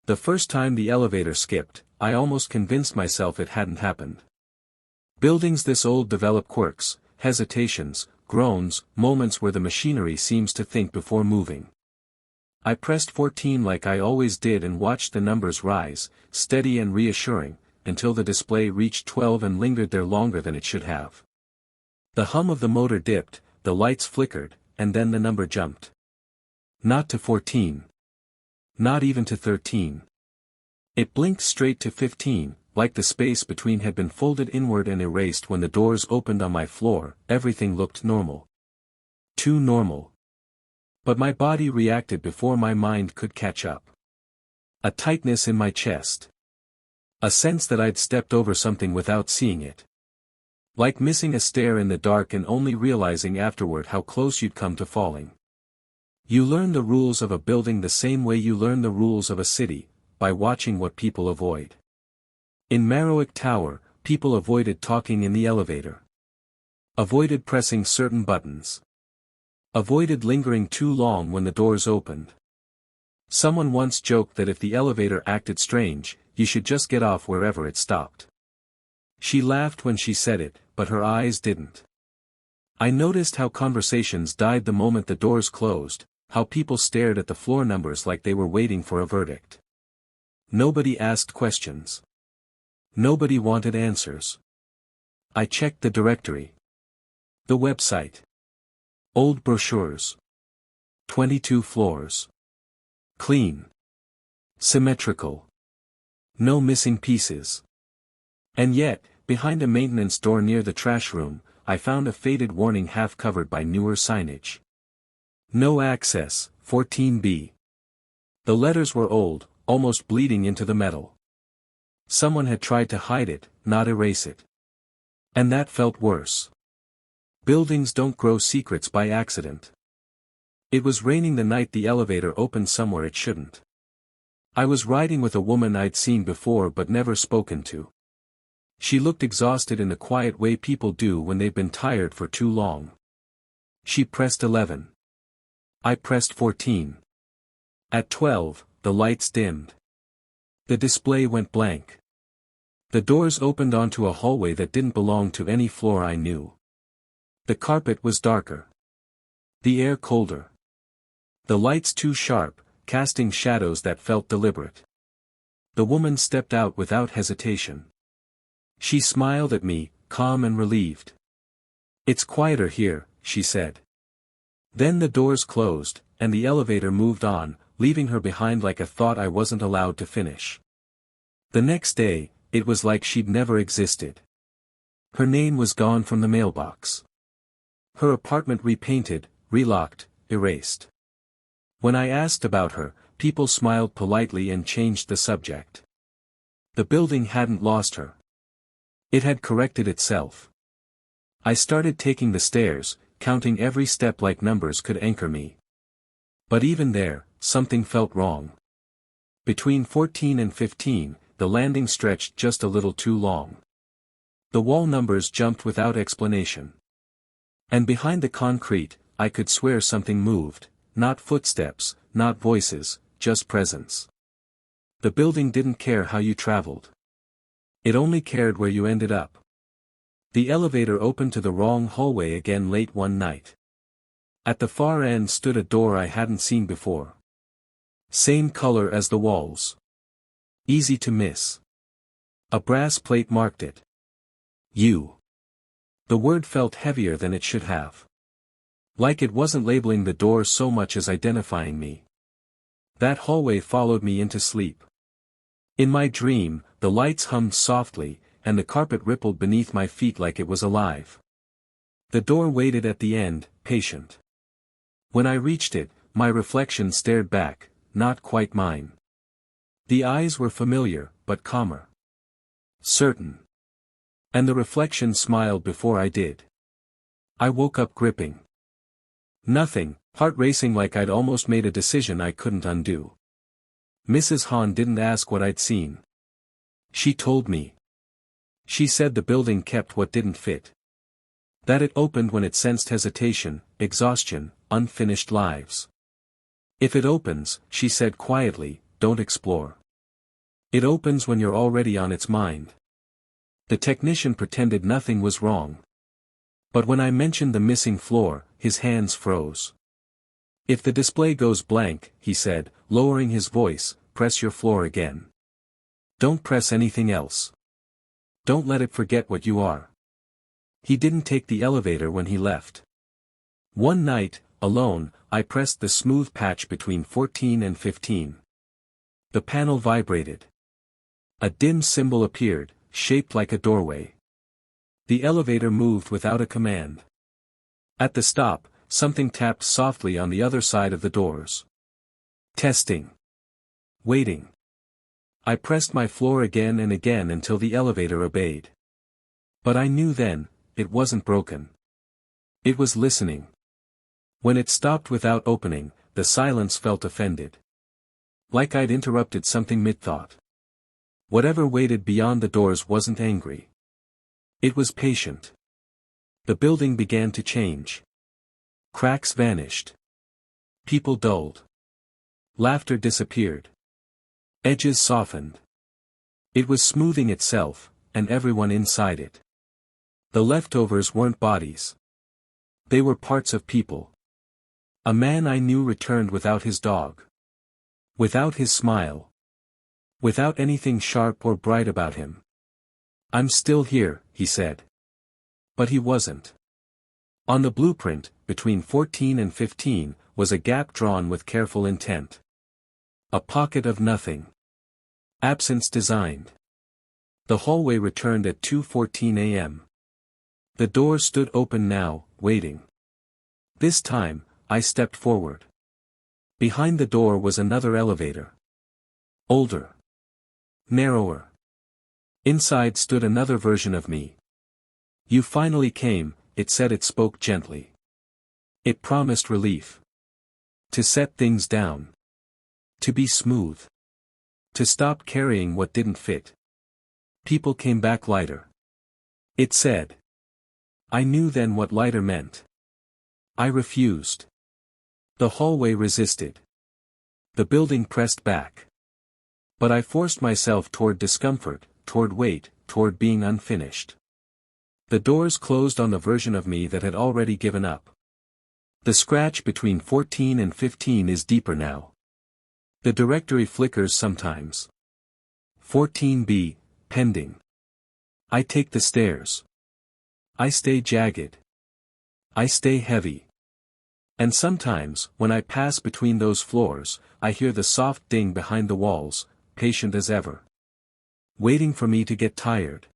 The first time the elevator skipped, I almost convinced myself it hadn't happened. Buildings this old develop quirks, hesitations, groans, moments where the machinery seems to think before moving. I pressed 14 like I always did and watched the numbers rise, steady and reassuring, until the display reached 12 and lingered there longer than it should have. The hum of the motor dipped, the lights flickered, and then the number jumped. Not to 14. Not even to 13. It blinked straight to 15, like the space between had been folded inward and erased when the doors opened on my floor. Everything looked normal. Too normal. But my body reacted before my mind could catch up. A tightness in my chest. A sense that I'd stepped over something without seeing it. Like missing a stair in the dark and only realizing afterward how close you'd come to falling. You learn the rules of a building the same way you learn the rules of a city, by watching what people avoid. In Marowak Tower, people avoided talking in the elevator. Avoided pressing certain buttons. Avoided lingering too long when the doors opened. Someone once joked that if the elevator acted strange, you should just get off wherever it stopped. She laughed when she said it, but her eyes didn't. I noticed how conversations died the moment the doors closed, how people stared at the floor numbers like they were waiting for a verdict. Nobody asked questions. Nobody wanted answers. I checked the directory. The website. Old brochures. 22 floors. Clean. Symmetrical. No missing pieces. And yet, behind a maintenance door near the trash room, I found a faded warning half covered by newer signage. No access, 14B. The letters were old, almost bleeding into the metal. Someone had tried to hide it, not erase it. And that felt worse. Buildings don't grow secrets by accident. It was raining the night the elevator opened somewhere it shouldn't. I was riding with a woman I'd seen before but never spoken to. She looked exhausted in the quiet way people do when they've been tired for too long. She pressed 11. I pressed 14. At 12, the lights dimmed. The display went blank. The doors opened onto a hallway that didn't belong to any floor I knew. The carpet was darker. The air colder. The lights too sharp, casting shadows that felt deliberate. The woman stepped out without hesitation. She smiled at me, calm and relieved. "It's quieter here," she said. Then the doors closed, and the elevator moved on, leaving her behind like a thought I wasn't allowed to finish. The next day, it was like she'd never existed. Her name was gone from the mailbox. Her apartment repainted, relocked, erased. When I asked about her, people smiled politely and changed the subject. The building hadn't lost her. It had corrected itself. I started taking the stairs, counting every step like numbers could anchor me. But even there, something felt wrong. Between 14 and 15, the landing stretched just a little too long. The wall numbers jumped without explanation. And behind the concrete, I could swear something moved, not footsteps, not voices, just presence. The building didn't care how you traveled. It only cared where you ended up. The elevator opened to the wrong hallway again late one night. At the far end stood a door I hadn't seen before. Same color as the walls. Easy to miss. A brass plate marked it. U. The word felt heavier than it should have. Like it wasn't labeling the door so much as identifying me. That hallway followed me into sleep. In my dream, the lights hummed softly, and the carpet rippled beneath my feet like it was alive. The door waited at the end, patient. When I reached it, my reflection stared back, not quite mine. The eyes were familiar, but calmer. Certain. And the reflection smiled before I did. I woke up gripping. Nothing, heart racing like I'd almost made a decision I couldn't undo. Mrs. Hahn didn't ask what I'd seen. She told me. She said the building kept what didn't fit. That it opened when it sensed hesitation, exhaustion, unfinished lives. If it opens, she said quietly, don't explore. It opens when you're already on its mind. The technician pretended nothing was wrong. But when I mentioned the missing floor, his hands froze. If the display goes blank, he said, lowering his voice, press your floor again. Don't press anything else. Don't let it forget what you are. He didn't take the elevator when he left. One night, alone, I pressed the smooth patch between 14 and 15. The panel vibrated. A dim symbol appeared, shaped like a doorway. The elevator moved without a command. At the stop, something tapped softly on the other side of the doors. Testing. Waiting. I pressed my floor again and again until the elevator obeyed. But I knew then, it wasn't broken. It was listening. When it stopped without opening, the silence felt offended. Like I'd interrupted something mid-thought. Whatever waited beyond the doors wasn't angry. It was patient. The building began to change. Cracks vanished. People dulled. Laughter disappeared. Edges softened. It was smoothing itself, and everyone inside it. The leftovers weren't bodies. They were parts of people. A man I knew returned without his dog. Without his smile. Without anything sharp or bright about him. I'm still here, he said. But he wasn't. On the blueprint, between 14 and 15, was a gap drawn with careful intent. A pocket of nothing. Absence designed. The hallway returned at 2:14 a.m. The door stood open now, waiting. This time, I stepped forward. Behind the door was another elevator. Older. Narrower. Inside stood another version of me. You finally came, it said. It spoke gently. It promised relief. To set things down. To be smooth. To stop carrying what didn't fit. People came back lighter. It said. I knew then what lighter meant. I refused. The hallway resisted. The building pressed back. But I forced myself toward discomfort, toward weight, toward being unfinished. The doors closed on the version of me that had already given up. The scratch between 14 and 15 is deeper now. The directory flickers sometimes. 14B, pending. I take the stairs. I stay jagged. I stay heavy. And sometimes, when I pass between those floors, I hear the soft ding behind the walls, patient as ever. Waiting for me to get tired.